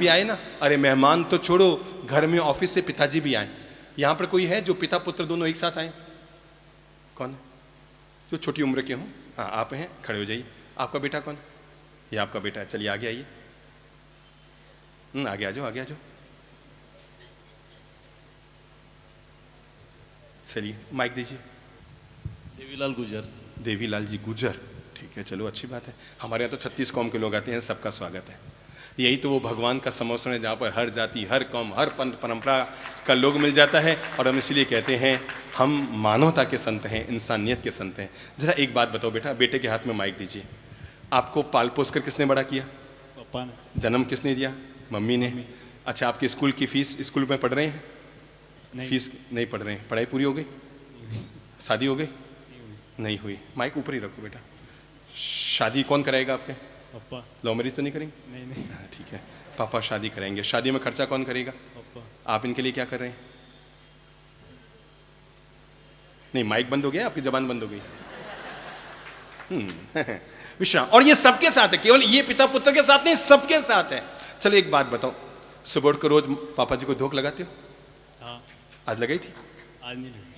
भी आए ना, अरे मेहमान तो छोड़ो, घर में ऑफिस से पिताजी भी आए। यहां पर कोई है जो पिता पुत्र दोनों एक साथ आए? कौन है जो छोटी उम्र के हों? हाँ आप हैं, खड़े हो जाइए। आपका बेटा कौन? ये आपका बेटा है, चलिए आगे आइए। आगे आ जाओ, आगे आ जाओ। चलिए माइक दीजिए। देवीलाल गुजर। देवीलाल जी गुजर, ठीक है, चलो अच्छी बात है। हमारे यहाँ तो 36 कौम के लोग आते हैं, सबका स्वागत है। यही तो वो भगवान का समोसन है जहाँ पर हर जाति, हर कौम, हर पंथ परंपरा का लोग मिल जाता है। और हम इसलिए कहते हैं हम मानवता के संत हैं, इंसानियत के संत हैं। जरा एक बात बताओ बेटा, बेटे के हाथ में माइक दीजिए। आपको पाल पोस कर किसने बड़ा किया? पापा ने। जन्म किसने दिया? मम्मी ने। अच्छा, आपकी स्कूल की फीस, स्कूल में पढ़ रहे हैं? नहीं। फीस नहीं पढ़ रहे हैं, पढ़ाई पूरी हो गई? शादी हो गई? नहीं हुई। माइक ऊपर ही रखो बेटा। शादी कौन कराएगा आपके? पापा। लव मैरिज तो नहीं करेंगे? नहीं। ठीक है, पापा शादी कराएंगे। शादी में खर्चा कौन करेगा? पापा। आप इनके लिए क्या कर रहे हैं? नहीं, माइक बंद हो गया, आपकी जबान बंद हो गई। विश्राम। और ये सबके साथ है, केवल ये पिता पुत्र के साथ नहीं, सबके साथ है। चलो एक बात बताओ, सुबह उठ कर रोज पापा जी को धोख लगाते हो? हाँ। आज लगाई थी? आज नहीं लगी।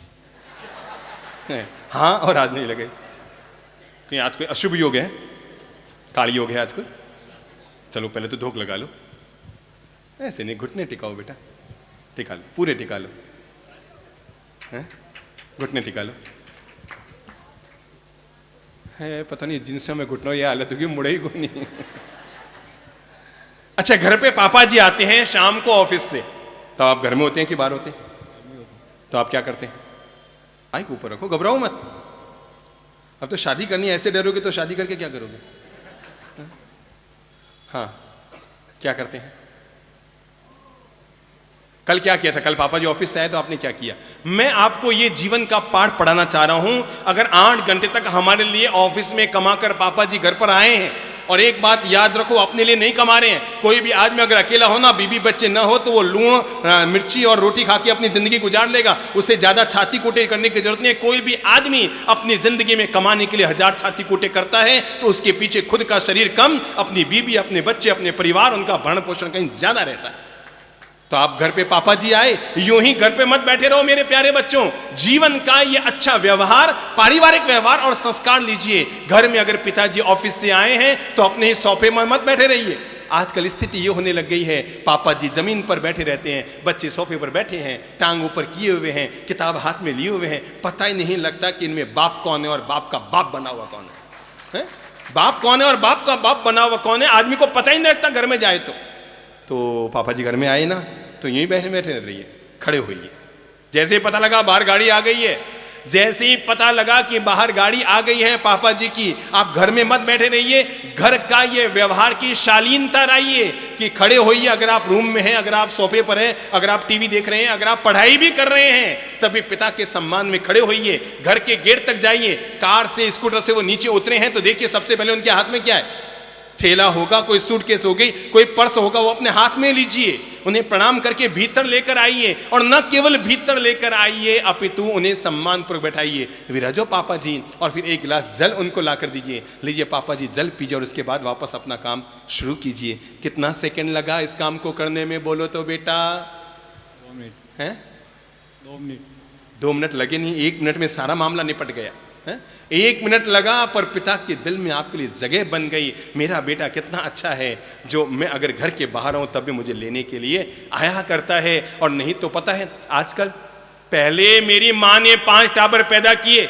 हाँ, और आज नहीं लगाई। कहीं आज कोई अशुभ योग है, काली योग है आज कोई? चलो पहले तो धोख लगा लो। ऐसे नहीं, घुटने टिकाओ बेटा, टिका लो, पूरे टिका लो, घुटने टिका लो। है पता नहीं जिनसे मैं घुटनों ये हालत होगी, मुड़े ही को नहीं। अच्छा, घर पे पापा जी आते हैं शाम को ऑफिस से, तो आप घर में होते हैं कि बाहर होते हैं? तो आप क्या करते हैं? माइक ऊपर रखो, घबराओ मत। अब तो शादी करनी है, ऐसे डरोगे तो शादी करके क्या करोगे? हाँ, क्या करते हैं? कल क्या किया था? कल पापा जी ऑफिस से आए तो आपने क्या किया? मैं आपको ये जीवन का पाठ पढ़ाना चाह रहा हूं। अगर 8 घंटे तक हमारे लिए ऑफिस में कमाकर पापा जी घर पर आए हैं, और एक बात याद रखो, अपने लिए नहीं कमा रहे हैं। कोई भी आदमी अगर अकेला हो ना, बीबी बच्चे ना हो, तो वो लूण मिर्ची और रोटी खा के अपनी जिंदगी गुजार लेगा। उससे ज्यादा छाती कूटे करने की जरूरत नहीं है। कोई भी आदमी अपनी जिंदगी में कमाने के लिए 1000 छाती कूटे करता है, तो उसके पीछे खुद का शरीर कम, अपनी बीबी, अपने बच्चे, अपने परिवार, उनका भरण पोषण कहीं ज्यादा रहता है। तो आप घर पे पापा जी आए, यूं ही घर पे मत बैठे रहो मेरे प्यारे बच्चों। जीवन का ये अच्छा व्यवहार, पारिवारिक व्यवहार और संस्कार लीजिए। घर में अगर पिताजी ऑफिस से आए हैं तो अपने ही सोफे में मत बैठे रहिए। आजकल स्थिति ये होने लग गई है, पापा जी जमीन पर बैठे रहते हैं, बच्चे सोफे पर बैठे हैं, टांग ऊपर किए हुए हैं, किताब हाथ में लिए हुए हैं। पता ही नहीं लगता कि इनमें बाप कौन है और बाप का बाप बना हुआ कौन है? बाप कौन है और बाप का बाप बना हुआ कौन है, आदमी को पता ही नहीं लगता घर में जाए तो पापा जी घर में आए ना, तो यूं ही बैठे बैठे रहिए, खड़े होइए। जैसे ही पता लगा बाहर गाड़ी आ गई है, जैसे ही पता लगा कि बाहर गाड़ी आ गई है पापा जी की, आप घर में मत बैठे रहिए। घर का ये व्यवहार की शालीनता रहिए कि खड़े होइए। अगर आप रूम में हैं, अगर आप सोफे पर हैं, अगर आप टीवी देख रहे हैं, अगर आप पढ़ाई भी कर रहे हैं, तभी पिता के सम्मान में खड़े होइए। घर के गेट तक जाइए। कार से, स्कूटर से वो नीचे उतरे हैं तो देखिए सबसे पहले उनके हाथ में क्या है? थैला होगा, कोई सूटकेस हो गई, कोई पर्स होगा, वो अपने हाथ में लीजिए। उन्हें प्रणाम करके भीतर लेकर आइए, और न केवल भीतर लेकर आइए अपितु उन्हें सम्मान पूर्वक बैठाइए। विराजो पापा जी, और फिर एक गिलास जल उनको लाकर दीजिए। लीजिए पापा जी, जल पीजिए, और उसके बाद वापस अपना काम शुरू कीजिए। कितना सेकंड लगा इस काम को करने में, बोलो तो बेटा? 2 मिनट हैं? 2 मिनट 2 मिनट लगे नहीं, 1 मिनट में सारा मामला निपट गया है? 1 मिनट लगा, पर पिता के दिल में आपके लिए जगह बन गई। मेरा बेटा कितना अच्छा है, जो मैं अगर घर के बाहर हूं तब भी मुझे लेने के लिए आया करता है। और नहीं तो पता है आजकल, पहले मेरी मां ने 5 टाबर पैदा किए,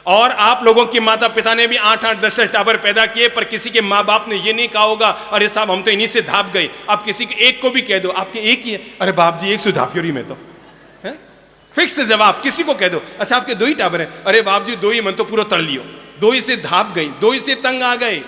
और आप लोगों के माता पिता ने भी 8-8, 10-10 टाबर पैदा किए, पर किसी के माँ बाप ने ये नहीं कहा होगा अरे साहब हम तो इन्हीं से धाप गए। अब किसी के एक को भी कह दो आपके एक ही है, अरे बाप जी 1 से धाप क्यों मैं तो फिक्स जवाब। किसी को कह दो अच्छा आपके 2 ही टाबर है, अरे बाप जी 2 ही, मन तो पूरा तड़ लियो, 2 ही से धाप गई, 2 ही से तंग आ गए।